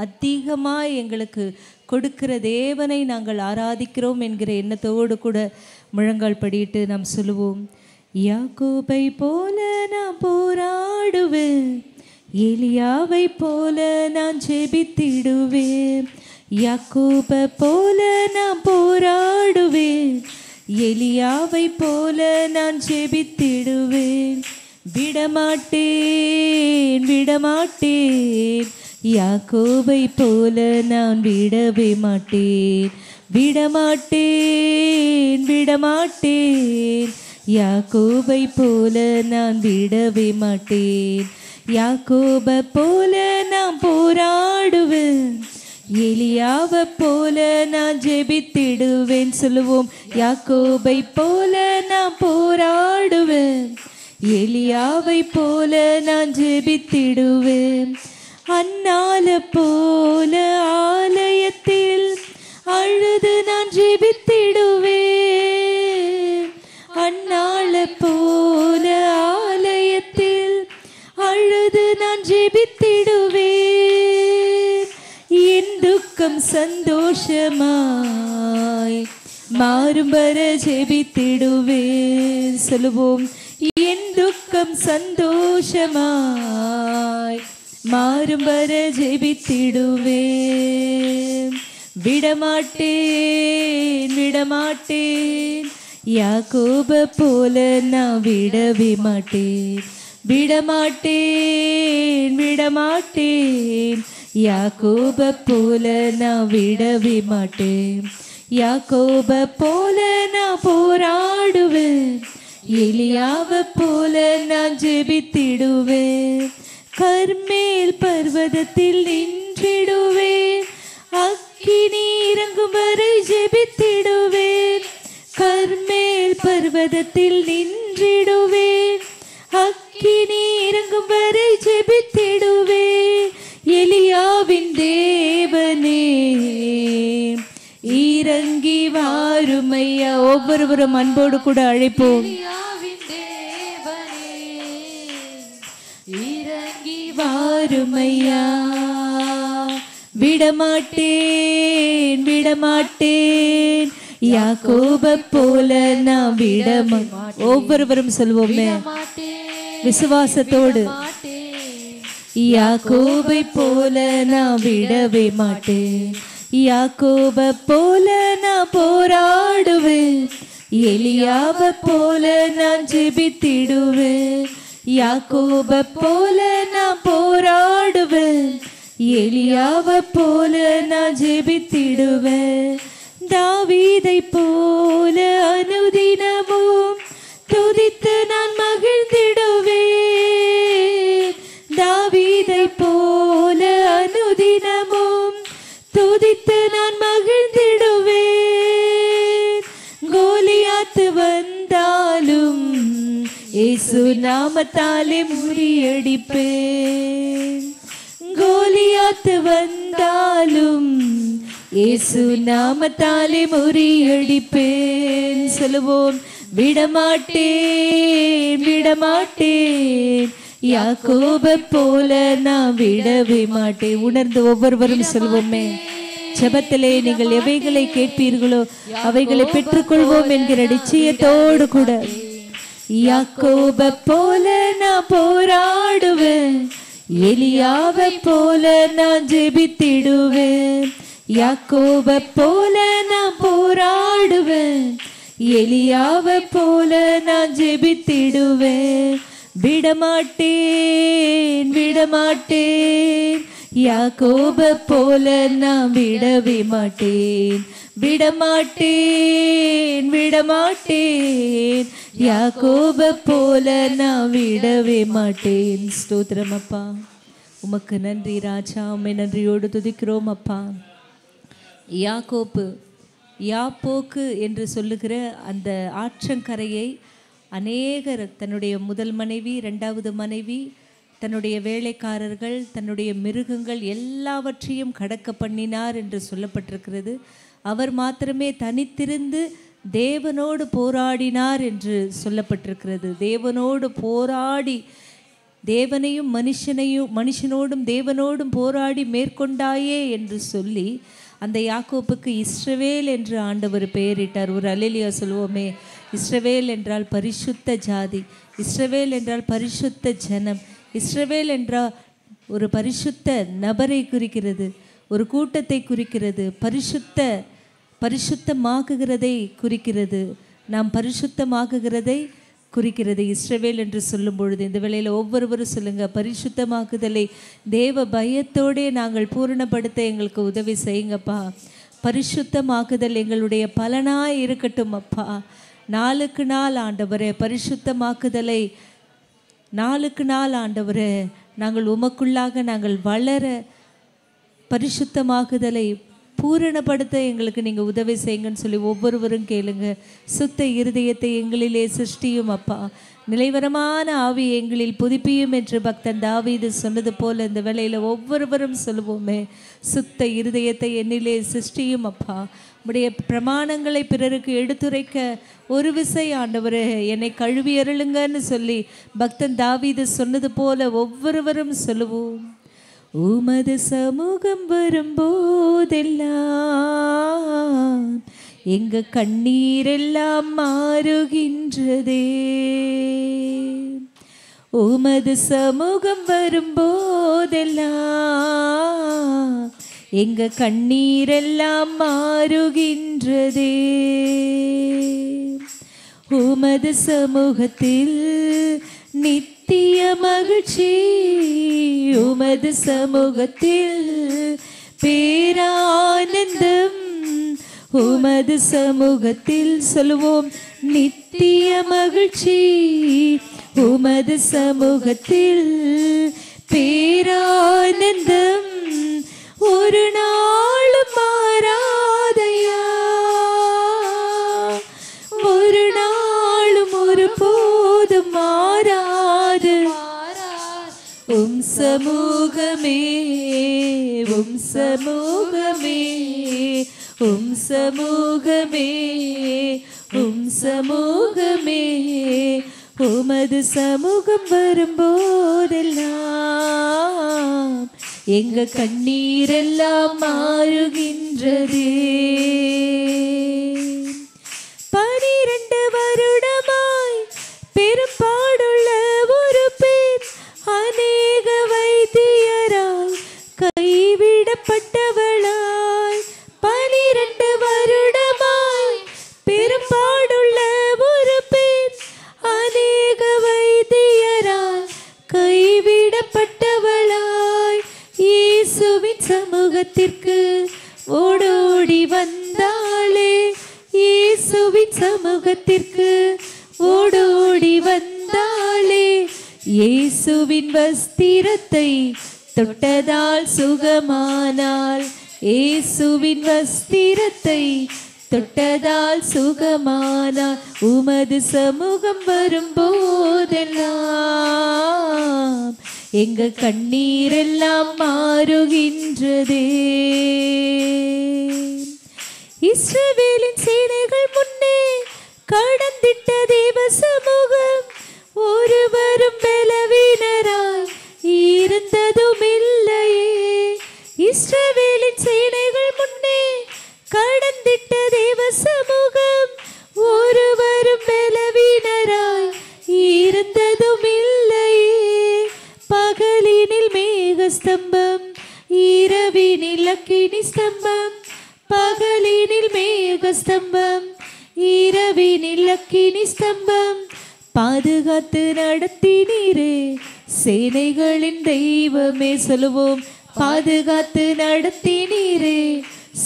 அதிகமாய் எங்களுக்கு கொடுக்கிற தேவனை நாங்கள் ஆராதிக்கிறோம் என்கிற எண்ணத்தோடு கூட முழங்கால் படியிட்டு நாம் சொல்லுவோம். யாக்கோபை போல நான் போராடுவேன், எலியாவை போல நான் ஜெபித்திடுவேன். யாக்கோபை போல நான் போராடுவேன், எலியாவை போல நான் ஜெபித்திடுவேன். விடமாட்டேன் விடமாட்டேன், யாக்கோபை போல நான் விடவே மாட்டேன். விடமாட்டேன் விடமாட்டேன், யாக்கோபை போல நான் விடவே மாட்டேன். யாக்கோபை போல நான் போராடுவேன், எலியாவை போல நான் ஜெபித்திடுவேன். சொல்லுவோம். யாக்கோபை போல நான் போராடுவேன், எலியாவை போல நான் ஜெபித்திடுவேன். அன்னால போல ஆலயத்தில் அழுது நான் ஜெபித்திடுவேன். அன்னால போல ஆலயத்தில் அழுது நான் ஜெபித்திடுவேன். என் துக்கம் சந்தோஷமாய் மாறும் வர ஜெபித்திடுவேன். சொல்லுவோம். என் துக்கம் சந்தோஷமாய் மாறும் வர ஜெபித்திடுவேன். விடமாட்டேன் விடமாட்டேன், யாக்கோபை போல நான் விடவே மாட்டேன். விடமாட்டேன் விடமாட்டேன், யாக்கோபை போல நான் விடவே மாட்டேன். யாக்கோபை போல நான் போராடுவேன், எலியாவை போல நான் ஜெபித்திடுவேன். கர்மேல் பர்வதத்தில் நின்றிடுவேன், அக்கினி இறங்கும் வரை ஜெபித்திடுவேன். கர்மேல் பர்வதத்தில் நின்றிடுவேன், அக்கினி இறங்கும் வரை ஜெபித்திடுவேன். எலியாவின் தேவனே இறங்கி வாருமையா. ஒவ்வொருவரும் அன்போடு கூட அழைப்போம். இறங்கி வாருமையா. விடமாட்டேன் விடமாட்டேன், யாக்கோபை போல நான் விடமாட்டேன். ஒவ்வொருவரும் சொல்வோமே விசுவாசத்தோடு. யாக்கோபை போல நான் விடவே மாட்டேன். யாக்கோபை போல நான் போராடுவேன், எலியாவை போல நான் ஜெபித்திடுவேன். யாக்கோபை போல நான் போராடுவேன், எலியாவை போல நான் ஜெபித்திடுவேன். தாவீதை போல அனுதினமும் துதித்து நான் மகிழ்ந்திடுவேன். தாவீதை போல அனுதினமும் துதித்து நான் மகிழ்ந்திடுவேன். கோலியாத்து வந்தாலும் இயேசு நாமத்தாலே முறியடிப்பேன். கோலியாத்து வந்தாலும் இயேசு நாமத்தாலே முறியடிப்பேன். சொல்லுவோம். விடமாட்டேன் விடமாட்டேன், யாக்கோபை போல நான் விடவே மாட்டேன். உணர்ந்து ஒவ்வொருவரும் சொல்வோமே. ஜெபத்திலே நீங்கள் எவைகளை கேட்பீர்களோ அவைகளை பெற்றுக்கொள்வோம் என்கிற நிச்சயத்தோடு கூட. யாக்கோபை போல நான் போராடுவேன், எலியாவை போல நான் ஜெபித்திடுவேன். யாக்கோபை போல நான் போராடுவேன், எலியாவை போல நான் ஜெபித்திடுவேன். விடமாட்டேன் விடமாட்டேன், யாக்கோபை போல நான் விடவே மாட்டேன். விடமாட்டேன் விடமாட்டேன், யாக்கோபை போல நான் விடவே மாட்டேன். ஸ்தோத்திரம் அப்பா, உமக்கு நன்றி ராஜா. உம்மை நன்றியோடு துதிக்கிறோம் அப்பா. யாக்கோப்பு யாப்போக்கு என்று சொல்லுகிற அந்த ஆற்றங்கரையை அநேகர் தன்னுடைய முதல் மனைவி, இரண்டாவது மனைவி, தன்னுடைய வேலைக்காரர்கள், தன்னுடைய மிருகங்கள் எல்லாவற்றையும் கடக்க பண்ணினார் என்று சொல்லப்பட்டிருக்கிறது. அவர் மாத்திரமே தனித்திருந்து தேவனோடு போராடினார் என்று சொல்லப்பட்டிருக்கிறது. தேவனோடு போராடி தேவனையும் மனுஷனோடும் தேவனோடும் போராடி மேற்கொண்டாயே என்று சொல்லி அந்த யாக்கோப்புக்கு இஸ்ரவேல் என்று ஆண்டவர் பெயரிட்டார். ஒரு அல்லேலூயா சொல்வோமே. இஸ்ரவேல் என்றால் பரிசுத்த ஜாதி, இஸ்ரவேல் என்றால் பரிசுத்த ஜனம், இஸ்ரவேல் என்றால் ஒரு பரிசுத்த நபரை குறிக்கிறது, ஒரு கூட்டத்தை குறிக்கிறது, பரிசுத்தமாக்குகிறதை குறிக்கிறது, நாம் பரிசுத்தமாக்குகிறதை குறிக்கிறது இஸ்ரவேல் என்று சொல்லும் பொழுது. இந்த வேளையில் ஒவ்வொருவரும் சொல்லுங்க, பரிசுத்தமாக்குதலை தேவ பயத்தோடே நாங்கள் பூரணப்படுத்த எங்களுக்கு உதவி செய்யுங்கப்பா. பரிசுத்தமாக்குதல் எங்களுடைய பலனாய் இருக்கட்டும் அப்பா. நாளுக்கு நாள் ஆண்டவரே பரிசுத்தமாக்குதலை, நாளுக்கு நாள் ஆண்டவரே நாங்கள் உமக்குள்ளாக நாங்கள் வளர, பரிசுத்தமாக்குதலை பூரணப்படுத்த எங்களுக்கு நீங்கள் உதவி செய்யுங்கன்னு சொல்லி ஒவ்வொருவரும் கேளுங்க. சுத்த இருதயத்தை எங்களிலே சிருஷ்டியும் அப்பா, நிலைவரமான ஆவி எங்களில் புதுப்பியும் என்று பக்தன் தாவீது சொன்னது போல இந்த வேளையில் ஒவ்வொருவரும் சொல்லுவோமே, சுத்த இருதயத்தை என்னிலே சிருஷ்டியும் அப்பா. உடைய பிரமாணங்களை பிறருக்கு எடுத்துரைக்க ஒரு விசை ஆண்டவரே என்னை கழுவி அருளுங்கன்னு சொல்லி பக்தன் தாவீது சொன்னது போல ஒவ்வொருவரும் சொல்லுவோம். உமது சமூகம் வரும்போதெல்லாம் எங்க கண்ணீரெல்லாம் மாறுகின்றதே. உமது சமூகம் வரும்போதெல்லாம் எங்க கண்ணீரெல்லாம் மாறுகின்றதே. உமது சமூகத்தில் நித்திய மகிழ்ச்சி, உமது சமூகத்தில் பேரானந்தம், உமது சமூகத்தில் சொல்லுவோம் நித்திய மகிழ்ச்சி, உமது சமூகத்தில் பேரானந்தம், ஒரு நாளும் மாறாதையா, ஒரு நாளும் ஒரு போதும் மாறாது உம் சமூகமே, உம் சமூகமே, உம் சமூகமே, உம் சமூகமே. உமது சமூகம் வரும்போதெல்லாம் எங்க கண்ணீரெல்லாம் மாறுகின்றதே. 12 வருடமாய் பெரும்பாடுள்ள ஒரு பெண் அநேக வைத்தியரால் கைவிடப்பட்டவளாய், 12 வருடமாய் பெரும்பாடுள்ள ஒரு பெண் அநேக வைத்தியரால் கைவிடப்பட்டவளாய், இயேசுவின் சமூகத்திற்கு ஓடோடி வந்தாளே, இயேசுவின் சமூகத்திற்கு ஓடோடி வந்தாளே. இயேசுவின் வஸ்திரத்தை தொட்டதால் சுகமானாள், இயேசுவின் வஸ்திரத்தை தொட்டதால் சுகமானாள். உமது சமூகம் வரும்போதெல்லாம் எங்க கண்ணீரெல்லாம் மாறுகின்றதே. இஸ்ரவேலின் சேனைகள் முன்னே கடந்திட்ட தேவ சமூகம் ஒருவரும் பலவீனராய் இருந்ததும் இல்லையே. இஸ்ரவேலின் சேனைகள் முன்னே கடந்திட்ட தேவ சமூகம் ஒருவரும் பலவீனராய் இருந்ததும் இல்லையே. பகலினில் மேகஸ்தம்பம், இரவினில் அக்கினி ஸ்தம்பம், பகலினில் மேகஸ்தம்பம், இரவினில் அக்கினி ஸ்தம்பம், பாதுகாத்து நடத்தினீரே சேனைகளின் தெய்வமே. சொல்லுவோம், பாதுகாத்து நடத்தினீரே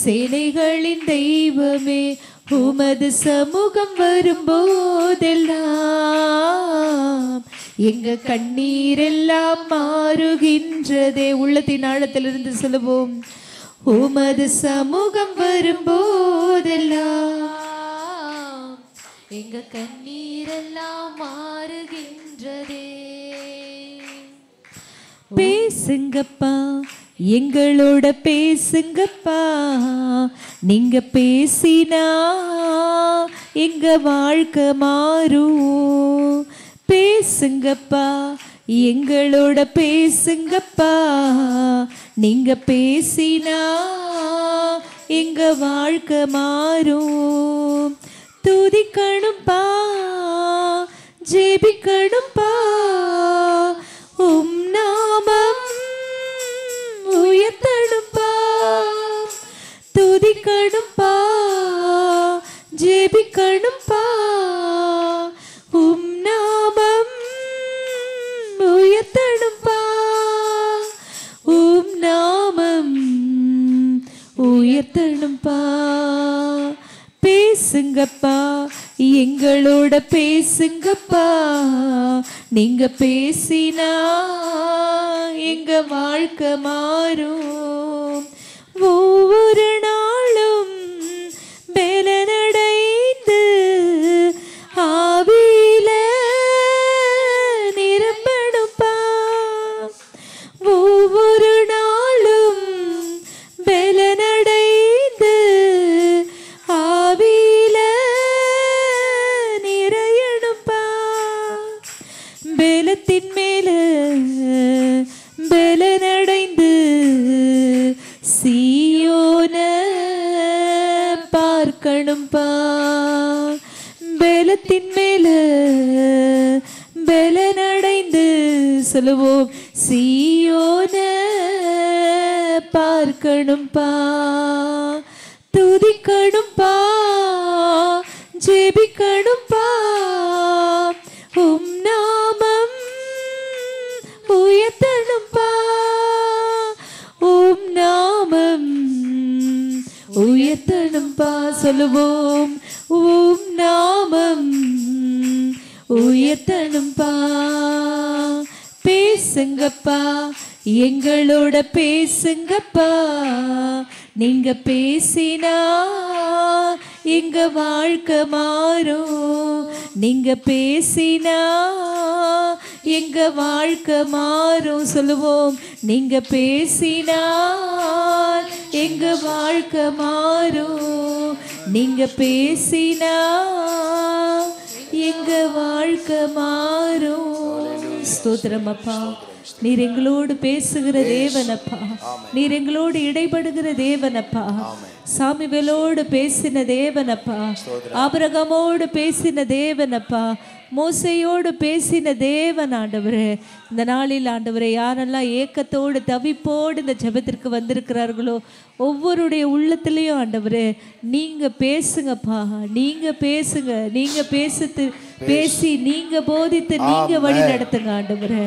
சேனைகளின் தெய்வமே. உமது சமூகம் வரும்போதெல்லாம் எங்க கண்ணீரெல்லாம் மாறுகின்றதே. உள்ளத்தின் ஆழத்திலிருந்து சொல்லுவோம், உமது சமூகம் வரும்போதெல்லாம் எங்க கண்ணீரெல்லாம் மாறுகின்றதே. பேசுங்கப்பா, எங்களோட பேசுங்கப்பா, நீங்க பேசினா எங்க வாழ்க்கை மாறும். பேசுங்கப்பா, எங்களோட பேசுங்கப்பா, நீங்க பேசினா எங்க வாழ்க்கை மாறும். துதிக்கணும்பா, ஜெபிக்கணும்பா, உம் நாமம் உயர்த்தணும்பா. துதிக்கணும்பா, ஜெபிக்கணும்பா, உம் நாமம் உயர்த்தணும்பா. உம் நாமம் உயர்த்தணும்பா. பேசுங்கப்பா, எங்களோட பேசுங்கப்பா, நீங்க பேசினா எங்க வாழ்க்கை மாறும். ஒவ்வொரு நாளும் பலனடைந்து ஆவியில நிரம்பணும்பா. ஒவ்வொரு நாளும் பலனடைந்து ஆவியில நிறையணும்பா. பலத்தின் மேல பலனடைந்து சீயோன பார்க்கணும்பா. பலத்தின் மேல பலனடைந்து சொல்லுவோம், சீயோன பார்க்கணும்பா. துதிக்கணும்பா, ஜெபிக்கணும்பா, உம் நாமம் உயர்த்தணும்பா. உம் நாமம் உயர்த்தணும்பா. சொல்லுவோம், உம் நாமம் உயர்த்தணும்பா. பேசுங்கப்பா, எங்களோட பேசுங்கப்பா, நீங்க பேசினா எங்க வாழ்க்கை மாறும். நீங்க பேசினா எங்க வாழ்க்கை மாறும். சொல்லுவோம், நீங்க பேசினா எங்க வாழ்க்கை மாறும். நீங்க பேசினா எங்க வாழ்க்கை மாறும். ஸ்தோத்திரம் அப்பா, நீர் எங்களோடு பேசுகிற தேவனப்பா, நீர் எங்களோடு இடைபடுகிற தேவனப்பா. சாமுவேலோடு பேசின தேவனப்பா, ஆபிரகாமோடு பேசின தேவனப்பா, மோசையோடு பேசின தேவன் ஆண்டவரே. இந்த நாளில் ஆண்டவரே, யாரெல்லாம் ஏக்கத்தோடு தவிப்போடு இந்த ஜெபத்திற்கு வந்திருக்கிறார்களோ ஒவ்வொருடைய உள்ளத்திலையும் ஆண்டவரே நீங்க பேசுங்கப்பா, நீங்க பேசுங்க, நீங்க பேசி நீங்க போதித்து நீங்க வழி நடத்துங்க ஆண்டவரே.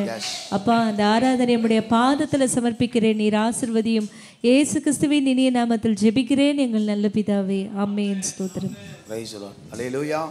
அப்பா, அந்த ஆராதனை நம்முடைய பாதத்துல சமர்ப்பிக்கிறேன். நீர் ஆசீர்வதியும். இயேசு கிறிஸ்துவின் இனிய நாமத்தில் ஜெபிக்கிறேன் எங்கள் நல்ல பிதாவே, ஆமென். ஸ்தோத்திரம். Praise the Lord. Hallelujah.